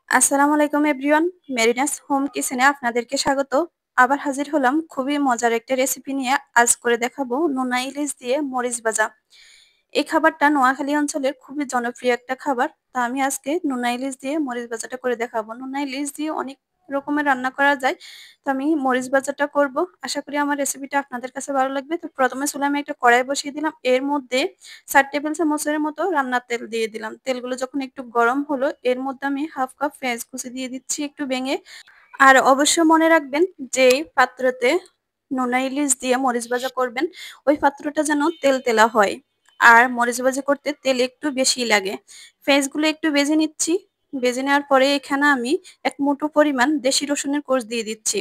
আসসালামু আলাইকুম everyone. মেরিনাস home কিচেনে আপনাদেরকে স্বাগত। আবার হাজির হলাম খুবই মজার একটা রেসিপি নিয়ে। আজ করে দেখাবো নোনা ইলিশ দিয়ে মরিচ ভাজা। এই খাবারটা নোয়াখালী অঞ্চলের খুবই জনপ্রিয় একটা খাবার। তা আমি আজকে নোনা ইলিশ দিয়ে মরিচ ভাজাটা করে দেখাবো। নোনা ইলিশ দিয়ে অনেক রকমের রান্না করা যায়, তো আমি মরিচ ভাজাটা করব। আশা করি আমার রেসিপিটা আপনাদের কাছে ভালো লাগবে। তো প্রথমে চুলায় আমি একটা কড়াই বসিয়ে দিলাম, এর মধ্যে 4 টেবিল চামচের মতো রান্নার তেল দিয়ে দিলাম। তেলগুলো যখন একটু গরম হলো, এর মধ্যে আমি হাফ কাপ পেঁয়াজ কুচি দিয়ে দিচ্ছি একটু ভেঙে। আর অবশ্যই মনে রাখবেন, যে পাত্রতে নোনা ইলিশ দিয়ে মরিচ ভাজা করবেন ওই পাত্রটা যেন তেলতেলা হয়। আর মরিচ ভাজি করতে তেল একটু বেশি লাগে। পেঁয়াজগুলো একটু ভেজে নিচ্ছি। ভেজে নেওয়ার পরে এখানে আমি 1 মুঠো পরিমাণ দেশি রসুনের কোষ দিয়ে দিচ্ছি।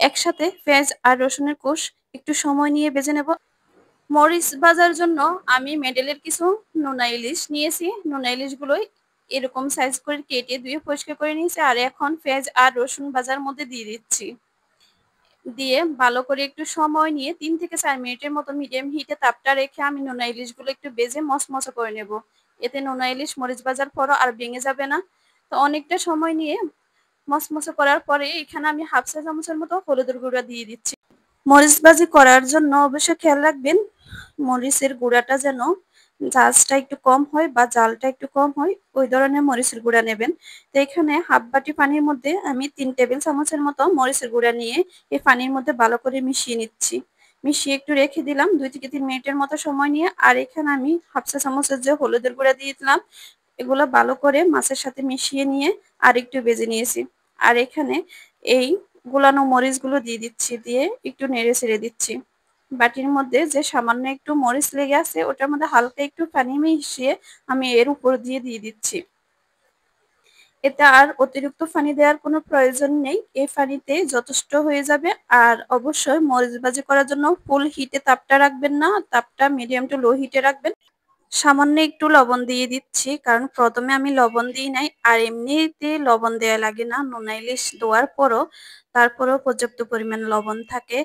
একসাথে পেঁয়াজ আর রসুনের কোষ একটু সময় নিয়ে ভেজে নেব। মরিচ ভাজার জন্য আমি মেডেলের কিছু নোনা ইলিশ নিয়েছি। নোনা ইলিশগুলোই এরকম সাইজ করে কেটে ধুয়ে পরিষ্কার করে নিয়েছি। আর এখন পেঁয়াজ আর রসুন ভাজার মধ্যে দিয়ে দিচ্ছি। দিয়ে ভালো করে একটু সময় নিয়ে 3 থেকে 4 মিনিটের মতো মিডিয়াম হিটে তাপটা রেখে আমি নোনা ইলিশগুলো একটু ভেজে মচমচে করে নেব। এতে নোনা ইলিশ মরিচ ভাজার পরও আর ভেঙে যাবে না। তো অনেকটা সময় নিয়ে মচমচে করার পরে এখানে আমি হাফ চা চামচের মতো হলুদের গুঁড়া দিয়ে দিচ্ছি। মরিচ ভাজি করার জন্য অবশ্যই খেয়াল রাখবেন, মরিচের গুঁড়াটা যেন ঝাঁঝটা একটু কম হয় বা জালটা একটু কম হয়, ওই ধরনের মরিচের গুঁড়া নেবেন। তো এখানে হাফ বাটি পানির মধ্যে আমি 3 টেবিল চামচের মতো মরিচের গুঁড়া নিয়ে এই পানির মধ্যে ভালো করে মিশিয়ে নিচ্ছি। মিশিয়ে একটু রেখে দিলাম 2 থেকে 3 মিনিটের মতো সময় নিয়ে। আর এখানে আমি হাফ চা চামচের যে হলুদের গুঁড়া দিয়ে দিলাম, এগুলো ভালো করে মাছের সাথে মিশিয়ে নিয়ে আর একটু ভেজে নিয়েছি। আর এখানে এই গুলানো মরিচগুলো দিয়ে দিচ্ছি, দিয়ে একটু নেড়ে ছেড়ে দিচ্ছি। বাটির মধ্যে যে সামান্য একটু মরিচ লেগে আছে ওটার মধ্যে হালকা একটু পানি মিশিয়ে আমি এর উপর দিয়ে দিচ্ছি। এতে আর অতিরিক্ত পানি দেওয়ার কোনো প্রয়োজন নেই, এই পানিতে যথেষ্ট হয়ে যাবে। আর অবশ্যই মরিচ ভাজি করার জন্য ফুল হিটে তাপটা রাখবেন না, তাপটা মিডিয়াম টু লো হিটে রাখবেন। সামান্য একটু লবণ দিয়ে দিচ্ছি, কারণ প্রথমে আমি লবণ দিই নাই। আর এমনিতে লবণ দেওয়া লাগে না নোনা ইলিশ দেওয়ার পরও, তারপরেও পর্যাপ্ত পরিমাণ লবণ থাকে।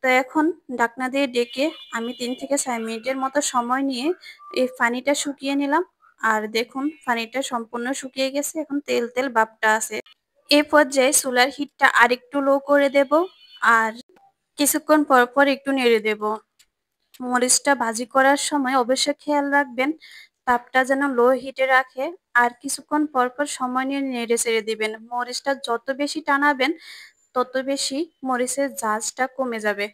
তো এখন ঢাকনা দিয়ে ডেকে আমি 3 থেকে 4 মিনিটের মতো সময় নিয়ে এই পানিটা শুকিয়ে নিলাম। আর দেখুন পানিটা সম্পূর্ণ শুকিয়ে গেছে, এখন তেল তেল ভাবটা আছে। এই পর্যায়ে চুলার হিটটা আরেকটু লো করে দেব। আর কিছুক্ষণ পর পর একটু নেড়ে দেব। মরিচটা ভাজি করার সময় অবশ্যই খেয়াল রাখবেন তাপটা যেন লো হিটে রাখে। আর কিছুক্ষণ পর পর সময় নিয়ে নেড়ে চেড়ে দিবেন। মরিচটা যত বেশি টানাবেন তত বেশি মরিচের ঝাঁঝটা কমে যাবে।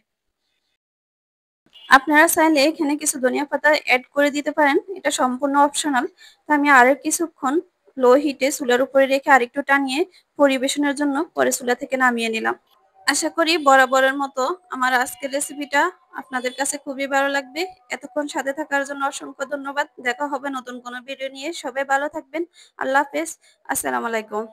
আপনারা চাইলে এখানে কিছু ধনিয়া পাতা অ্যাড করে দিতে পারেন, এটা সম্পূর্ণ অপশনাল। তো আমি আরো কিছুক্ষণ লো হিটে চুলার উপরে রেখে আরেকটু টানিয়ে পরিবেশনের জন্য পরে চুলা থেকে নামিয়ে নিলাম। আশা করি বরাবরের মতো আমার আজকের রেসিপিটা আপনাদের কাছে খুবই ভালো লাগবে। এতক্ষণ সাথে থাকার জন্য অসংখ্য ধন্যবাদ। দেখা হবে নতুন কোনো ভিডিও নিয়ে। সবাই ভালো থাকবেন। আল্লাহ হাফেজ। আসসালামু আলাইকুম।